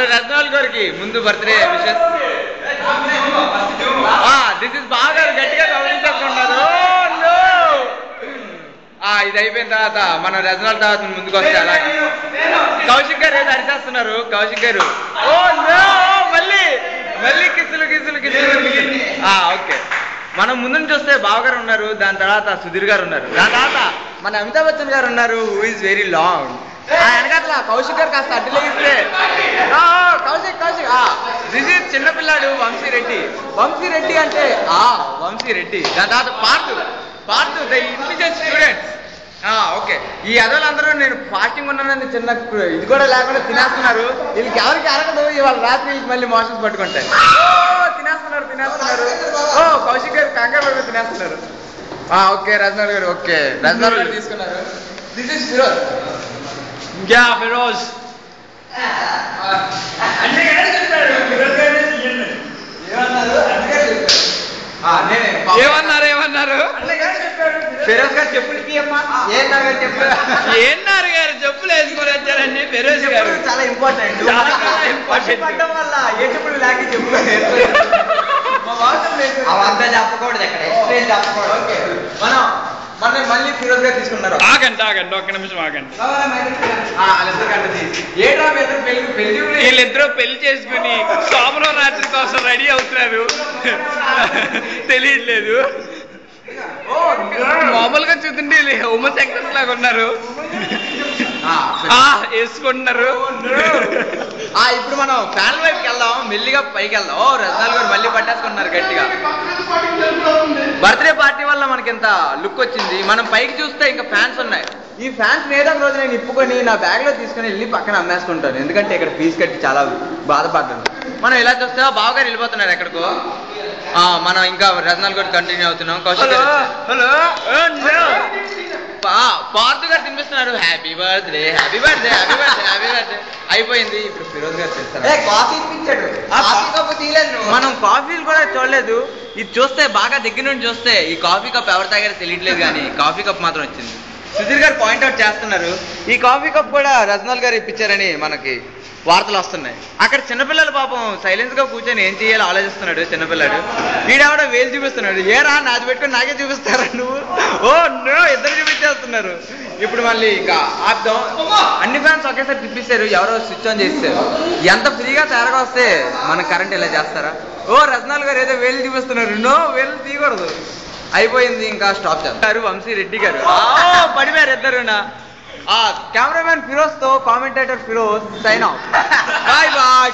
మన రత్నాల్ గారికి ముందు బర్త్డే విషెస్. దిస్ ఇస్ బాగా గట్టిగా గమనించుకున్నారు. ఇది అయిపోయిన తర్వాత మన రజనాల తర్వాత ముందుకు వస్తే అలాగే కౌశిక్ గారు ఏదో అరిచేస్తున్నారు. కౌశిక్ గారు మళ్ళీ మళ్ళీ కిసులు కిసులు కిసులు కిసులు. ఓకే, మనం ముందు నుంచి వస్తే బావగారు ఉన్నారు, దాని తర్వాత సుధీర్ గారు ఉన్నారు, దాని తర్వాత మన అమితాబ్ బచ్చన్ గారు ఉన్నారు, హూ ఈజ్ వెరీ లాంగ్. వెనకాల కౌశిక్ గారు కాస్త అడ్డులేగిస్తే కౌశిక్ కౌశిక్ దిస్ ఈజ్ చిన్నపిల్లాడు వంశీరెడ్డి. వంశీరెడ్డి అంటే వంశీరెడ్డి. దాని తర్వాత part the intelligent students. Okay, ఈ అదోళ్ళందరూ నేను ఫాస్టింగ్ ఉన్నానని చిన్న ఇది కూడా లేకుండా తినేస్తున్నారు. వీళ్ళకి ఎవరికి అరగదు, ఇవాళ రాత్రి వీళ్ళకి మళ్ళీ మోషన్స్ పట్టుకుంటాయి. తినేస్తున్నారు. కౌశిక్ గారు కంగారు పడి తినేస్తున్నారు. ఓకే, రజనాల్ గారు ఓకే, రజనాల్ గారు తీసుకున్నారు. This is Firoz. ఫిరోజ్ ఏమన్నారు ఫిరోజ్ గారు చెప్పులు ఏన్నారు గారు చెప్పులు వేసుకొని వచ్చారండి. ఫిరోజ్ గారు చాలా ఇంపార్టెంట్. పడ్డం వల్ల ఏ చెప్పులు లేక చెప్పులు అవంతా చెప్పకూడదు, ఎక్కడ చెప్పకూడదు. ఓకే, మనం మళ్ళీ ఫిరోజ్ గారు తీసుకున్నారు. ఆగండి ఒక్క నిమిషం ఆగండి. వీళ్ళిద్దరూ పెళ్లి చేసుకుని సోమవారం రాత్రి కోసం రెడీ అవుతున్నారు. తెలియట్లేదు, మామూలుగా చూస్తుంటే హోమో సెక్టర్స్ లాగా ఉన్నారు, వేసుకుంటున్నారు. ఇప్పుడు మనం ఫ్యాన్ వైపుకి వెళ్దాం, మెల్లిగా పైకి వెళ్దాం. రజనాల్ గారు మళ్ళీ పట్టేసుకున్నారు గట్టిగా. బర్త్డే పార్టీ వల్ల మనకి ఇంత లుక్ వచ్చింది. మనం పైకి చూస్తే ఇంకా ఫ్యాన్స్ ఉన్నాయి. ఈ ఫ్యాన్స్ ఏదో ఒక రోజు నేను ఇప్పుకొని నా బ్యాగ్ లో తీసుకుని వెళ్ళి పక్కన అమ్మేసుకుంటాను, ఎందుకంటే ఇక్కడ ఫీజు కట్టి చాలా బాధపడ్డాను. మనం ఇలా చూస్తే బావగారు వెళ్ళిపోతున్నారు ఎక్కడికో. మనం ఇంకా రజనాల్ గారు కంటిన్యూ అవుతున్నాం. కౌశిక్ పార్థు గారు తినిపిస్తున్నారు. Happy birthday happy birthday happy birthday happy birthday అయిపోయింది. ఇప్పుడు ఫిరోజ్ గారు చేస్తారు. మనం కాఫీలు కూడా చూడలేదు. ఇది చూస్తే బాగా దగ్గర నుండి చూస్తే ఈ కాఫీ కప్ ఎవరి తాగారో తెలియట్లేదు, కానీ కాఫీ కప్ మాత్రం వచ్చింది. సుధీర్ గారు పాయింట్అవుట్ చేస్తున్నారు, ఈ కాఫీ కప్ కూడా రజనాల్ గారు ఇప్పించారని మనకి వార్తలు వస్తున్నాయి. అక్కడ చిన్నపిల్లలు పాపం సైలెన్స్ గా కూర్చొని ఏం చేయాలో ఆలోచిస్తున్నాడు చిన్నపిల్లాడు. వీడెవడో వేలు చూపిస్తున్నాడు. ఏరా నాది పెట్టుకుని నాకే చూపిస్తారా నువ్వు? ఇద్దరు చూపించేస్తున్నారు. ఇప్పుడు మళ్ళీ ఇంకా ఆపుదాం. అన్ని ఫ్యాన్స్ ఒకేసారి తిప్పిస్తారు, ఎవరో స్విచ్ ఆన్ చేస్తారు. ఎంత ఫ్రీగా తేరగా వస్తే మన కరెంట్ ఇలా చేస్తారా? రజనాల్ గారు ఏదో వేలు చూపిస్తున్నారు. వేలు తీయకూడదు, అయిపోయింది, ఇంకా స్టాప్ చేస్తారు. వంశీరెడ్డి గారు పడిపోయారు ఇద్దరునా. కెమెరామ్యాన్ ఫిరోజ్ తో commentator Firoz sign off. Bye bye.